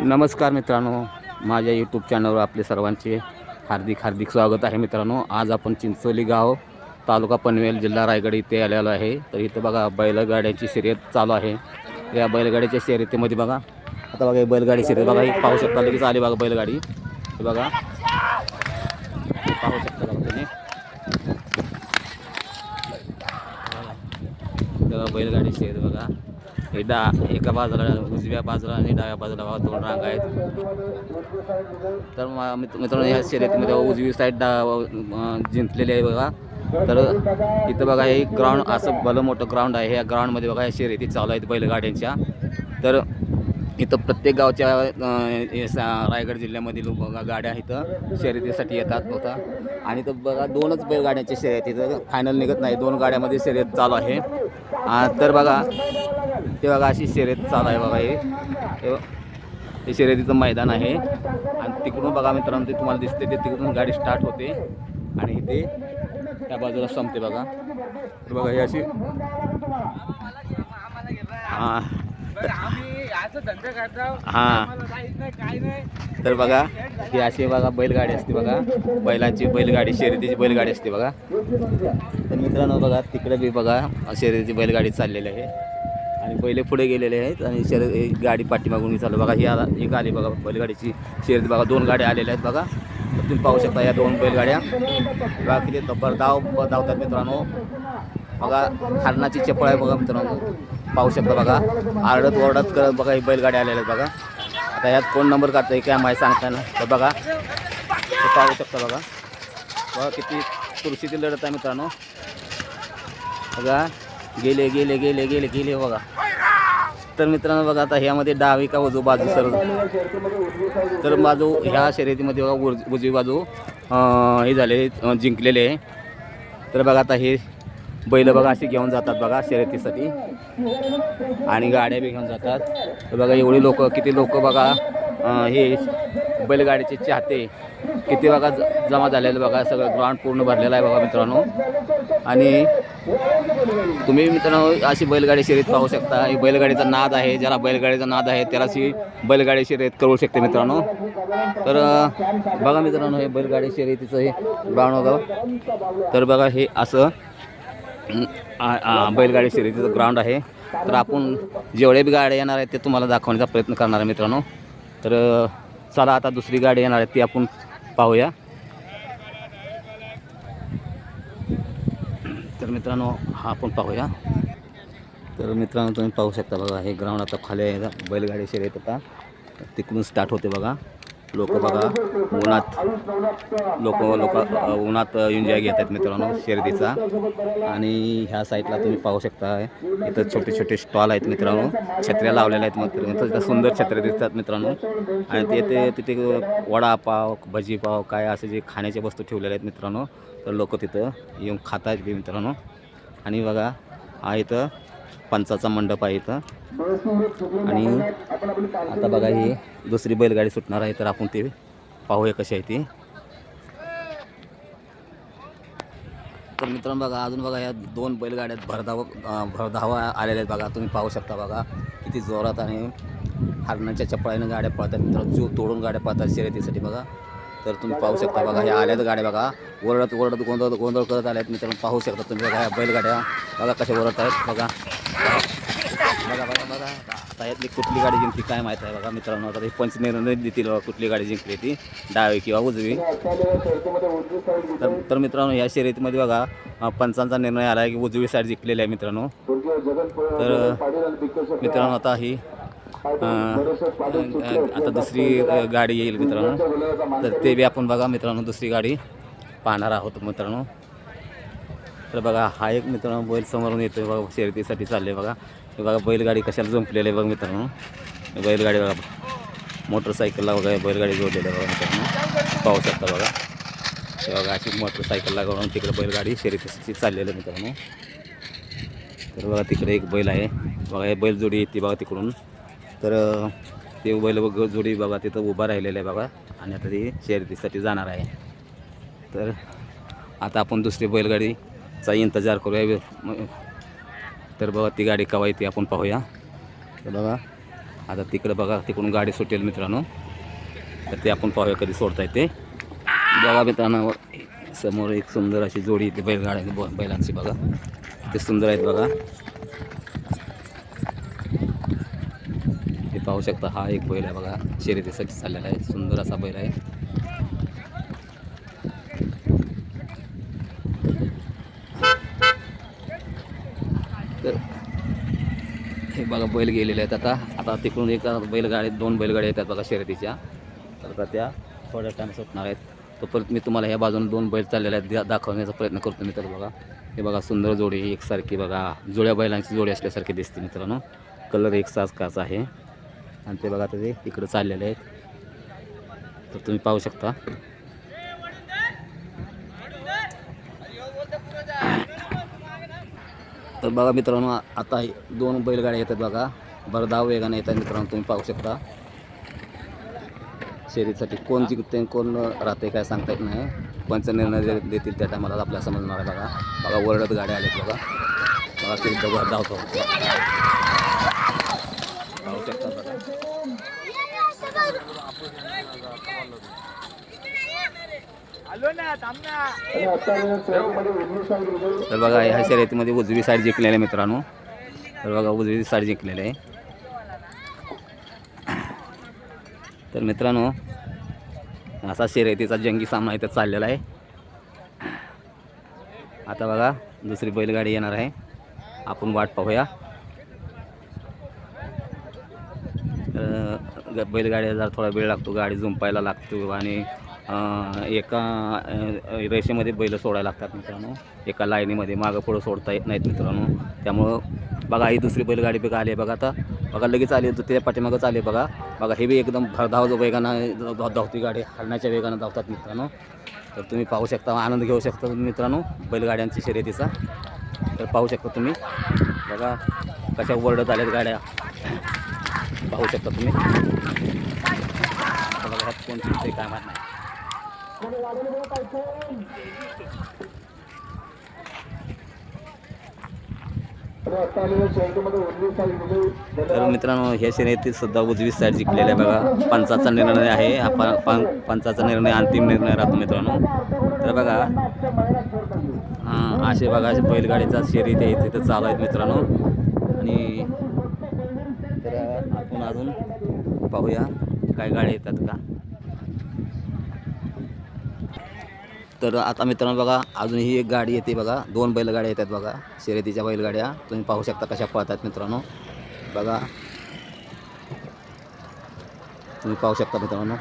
नमस्कार मित्रांनो, माझ्या यूट्यूब चॅनलवर आपले सर्वांचे हार्दिक स्वागत आहे. मित्रांनो, आज आपण चिंचोली गाव, तालुका पनवेल, जिल्हा रायगड इथे आलेलो आहे. तर इथं बघा बैलगाड्यांची शर्यत चालू आहे. या बैलगाड्याच्या शर्यतीमध्ये बघा, आता बघा बैलगाडी शर्यत बघा, ही पाहू शकता, लगेच आली बघा बैलगाडी. हे बघा, पाहू शकता बघा तुम्ही. बैलगाडी शर्यत बघा, एका बाजूला उजव्या बाजूला आणि डाव्या बाजूला बघा दोन रांग आहेत. तर मित्रांनो, या शर्यतीमध्ये उजवी साईड जिंकलेली आहे बघा. तर इथं बघा हे ग्राउंड, असं भलं मोठं ग्राउंड आहे. या ग्राउंडमध्ये बघा या शर्यती चालू आहेत बैलगाड्यांच्या. तर इथं प्रत्येक गावच्या रायगड जिल्ह्यामधील बघा गाड्या इथं शर्यतीसाठी येतात होता. आणि इथं बघा दोनच बैलगाड्यांची शर्यत, इथं फायनल निघत नाही, दोन गाड्यामध्ये शर्यत चालू आहे. तर बघा ते बघा अशी शर्यत चालू आहे बघा. हे शर्यतीचं मैदान आहे. आणि तिकडून बघा मित्रांनो, ते तुम्हाला दिसते, ते तिकडून गाडी स्टार्ट होते आणि इथे त्या बाजूला संपते बघा. तर बघा ही अशी तर बघा ही अशी बघा बैलगाडी असते बघा, बैलगाडी शर्यतीची बैलगाडी असते बघा. तर मित्रांनो बघा, तिकडे बी बघा शर्यतीची बैलगाडी चाललेली आहे आणि बैले पुढे गेलेले आहेत आणि गाडी पाठीमागून चालू बघा. ही एक आली बघा बैलगाडीची शर्यत बघा, दोन गाड्या आलेल्या आहेत बघा. तर तुम्ही पाहू शकता या दोन बैलगाड्या बघा किती धावतात मित्रांनो. बघा हरणाची चपळ आहे बघा मित्रांनो, पाहू शकता बघा. आरडत ओरडत करत बघा ही बैलगाडी आलेल्या आहेत बघा. आता यात कोण नंबर काढतंय काय माहिती सांगता ना. तर बघा पाहू शकता बघा, बघा किती चुरशीची लढत आहे मित्रांनो. बघा गेले गेले गेले गेले गेले बघा. तर मित्रांनो बघा, आता ह्यामध्ये डावी का उजवी बाजू सर, तर बाजू ह्या शर्यतीमध्ये बघा उजवी बाजू हे झाले जिंकलेले आहे. तर बघा आता हे बैल बघा अशी घेऊन जातात बघा शर्यतीसाठी आणि गाड्या बी घेऊन जातात. तर बघा एवढी लोक, किती लोक बघा हे बैलगाडीचे चाहते किती बघा जमा झालेले बघा. सगळं ग्राउंड पूर्ण भरलेलं आहे बघा मित्रांनो. आणि तुम्ही मित्रांनो अशी बैलगाडी शर्यत पाहू शकता. ही बैलगाडीचा नाद आहे, ज्याला बैलगाडीचा नाद आहे त्यालाच ही बैलगाडी शर्यत करू शकते मित्रांनो. तर बघा मित्रांनो, हे बैलगाडी शर्यतीचं हे ग्राउंड बघा. तर बघा हे असं बैलगाडी शर्यतीचं ग्राउंड आहे. तर आपण जेवढे बी गाड्या येणार आहेत ते तुम्हाला दाखवण्याचा प्रयत्न करणार आहे मित्रांनो. तर चला आता दुसरी गाडी येणार आहे ती आपण पाहूया. तर मित्रांनो हा आपण पाहूया. तर मित्रांनो तुम्ही पाहू शकता बघा, हे ग्राउंड आता खाली आहे. बैलगाडी शर्यत आता तिकडून स्टार्ट होते बघा. लोक बघा उन्हात एन्जॉय घेत आहेत मित्रांनो शर्यतीचा. आणि ह्या साईडला तुम्ही पाहू शकता इथं छोटे छोटे स्टॉल आहेत मित्रांनो, छत्र्या लावलेल्या आहेत मित्रांनो. तिथं सुंदर छत्र्या दिसतात मित्रांनो. आणि तिथे वडापाव, भजीपाव काय असे जे खाण्याच्या वस्तू ठेवलेल्या आहेत मित्रांनो. तर लोक तिथं येऊन खात आहेत मित्रांनो. आणि बघा हा इथं पंचाचा मंडप आहे इथं. आणि आता बघा ही दुसरी बैलगाडी सुटणार आहे, तर आपण ते पाहूया कशी आहे ती. तर मित्रांनो बघा अजून बघा या दोन बैलगाड्यात भरधावा आलेल्या आहेत बघा. तुम्ही पाहू शकता बघा किती जोरात आणि हरणाच्या चपळाईनं गाड्या पळतात मित्रांनो, जीव तोडून गाड्या पळतात शर्यतीसाठी बघा. तर तुम्ही पाहू शकता बघा ह्या आल्यात गाड्या बघा, ओरडत गोंधळ करत आल्यात मित्रांनो. पाहू शकता तुम्ही बघा ह्या बैलगाड्या बघा कशा ओरडत आहेत बघा. बघा बघा बघा आता यातली कुठली गाडी जिंकली काय माहीत आहे बघा मित्रांनो. आता पंच निर्णय देतील बघा कुठली गाडी जिंकली ती, डावी किंवा उजवी. तर मित्रांनो या शर्यतीमध्ये बघा पंचांचा निर्णय आला आहे की उजवी साईड जिंकलेली आहे मित्रांनो. तर मित्रांनो आता ही आता दुसरी गाडी येईल मित्रांनो. तर ते बी आपण बघा मित्रांनो दुसरी गाडी पाहणार आहोत मित्रांनो. तर बघा हा एक मित्रांनो बैल समोरून येतोय बघा, शर्यतीसाठी चालले बघा. हे बघा बैलगाडी कशाला जुंपलेली आहे बघा मित्रांनो. बैलगाडी बघा मोटरसायकलला बघा बैलगाडी जोडलेली आहे बघा मित्रांनो, पाहू शकता बघा. हे बघा अशी मोटरसायकलला घेऊन तिकडे बैलगाडी शर्यतीसाठी चाललेलं आहे मित्रांनो. तर बघा तिकडे एक बैल आहे बघा, हे बैल जोडी येते बघा तिकडून. तर ते बैल जोडी बघा तिथं उभा राहिलेलं आहे बघा आणि आता ती शर्यतीसाठी जाणार आहे. तर आता आपण दुसरी बैलगाडीचा इंतजार करूया. तर बघा ती गाडी केव्हा येते आपण पाहूया. तर बघा आता तिकडे बघा तिकडून गाडी सुटेल मित्रांनो, तर ते आपण पाहूया कधी सोडता येते. बघा मित्रांनो समोर एक सुंदर अशी जोडी येते बैलगाड्या बैलांची बघा, ते सुंदर आहेत बघा. हे पाहू शकता हा एक बैल आहे बघा, शर्यतीसाठी चाललेला आहे, सुंदर असा बैल आहे. तर हे बघा बैल गेलेले आहेत. आता तिकडून एक बैलगाडी 2 बैलगाड्या येतात बघा शर्यतीच्या, तर आता त्या थोड्या टाइम सुटणार आहेत. तो परत मी तुम्हाला ह्या बाजूने 2 बैल चाललेले आहेत दाखवण्याचा प्रयत्न करतो मित्र. बघा हे बघा सुंदर जोडी एकसारखी बघा, जुळ्या बैलांची जोडी असल्यासारखी दिसते मित्रांनो. कलर एकसारखाच आहे आणि ते बघा ते इकडे चाललेले आहेत, तर तुम्ही पाहू शकता. तर बघा मित्रांनो आता 2 बैलगाड्या येतात बघा, भरधाव वेगाने येतात मित्रांनो, तुम्ही पाहू शकता. शर्यतीसाठी कोण जिंकते कोण राहते काय सांगता येत नाही, पंच निर्णय देतील त्या टायमाला आपल्याला समजणार आहे. बघा बघा वरडत गाड्या आल्यात बघा, बघा किती दगड धावतो पाहू शकता बघा. तर बघा ह्या शर्यतीमध्ये उजवी साईड जिंकलेली आहे मित्रांनो, तर बघा उजवी साईड जिंकलेली आहे. तर मित्रांनो असा शर्यतीचा जंगी सामना इथं चाललेला आहे. आता बघा दुसरी बैलगाडी येणार आहे, आपण वाट पाहूया. तर बैलगाडी जरा थोडा वेळ लागतो, गाडी जुंपायला लागतो आणि एका रेषेमध्ये बैल सोडायला लागतात मित्रांनो, एका लाईनीमध्ये मागं पुढं सोडता येत नाहीत मित्रांनो. त्यामुळं बघा ही दुसरी बैलगाडी बघा आली बघा, आता बघा लगेच आली तर त्या पाठीमागंच आले बघा. बघा हे बी एकदम भरधाव जो वेगानं धावती गाडी, हलण्याच्या वेगानं धावतात मित्रांनो. तर तुम्ही पाहू शकता, आनंद घेऊ शकता तुम्ही मित्रांनो बैलगाड्यांची शर्यतीचा. तर पाहू शकता तुम्ही बघा कशा वरडत आल्यात गाड्या, पाहू शकता तुम्ही. बघा कोण चिंते काय माहीत नाही. तर मित्रांनो ह्या शर्यतीत सुद्धा उजवी साईड जिंकलेली आहे बघा. पंचाचा निर्णय आहे हा, पंचाचा निर्णय अंतिम निर्णय राहतो मित्रांनो. तर बघा असे बघा बैलगाडीचा शर्यती आहे तिथं चालू आहेत मित्रांनो. आणि तर आपण अजून पाहूया काय गाड्या येतात का. तर आता मित्रांनो बघा अजून ही एक गाडी येते बघा, 2 बैलगाड्या येतात बघा शर्यतीच्या बैलगाड्या, तुम्ही पाहू शकता कशा पळतात मित्रांनो. बघा तुम्ही पाहू शकता मित्रांनो,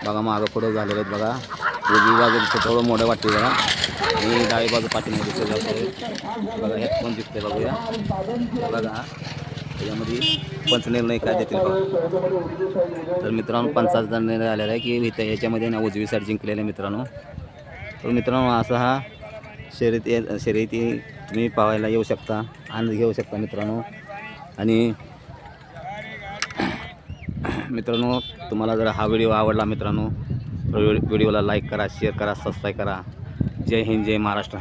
बघा मागं पुढं झालेले आहेत बघा. उजवी बाजू थोडं मोठं वाटते बघा आणि डावी बाजू पाठीमध्ये दिसते बघा. ह्यात कोण दिसते बघूया. बघा त्याच्यामध्ये पंचनिर्णय काय देतील बघा. तर मित्रांनो पंचाचा निर्णय आलेला आहे की इथं याच्यामध्ये ना उजवी साईड जिंकलेलं आहे मित्रांनो. तर मित्रांनो असा हा शर्यती तुम्ही पाहायला येऊ शकता, आनंद घेऊ शकता मित्रांनो. आणि मित्रांनो तुम्हाला जर हा व्हिडिओ आवडला मित्रांनो, व्हिडिओला लाईक करा, शेअर करा, सबस्क्राईब करा. जय हिंद, जय महाराष्ट्र.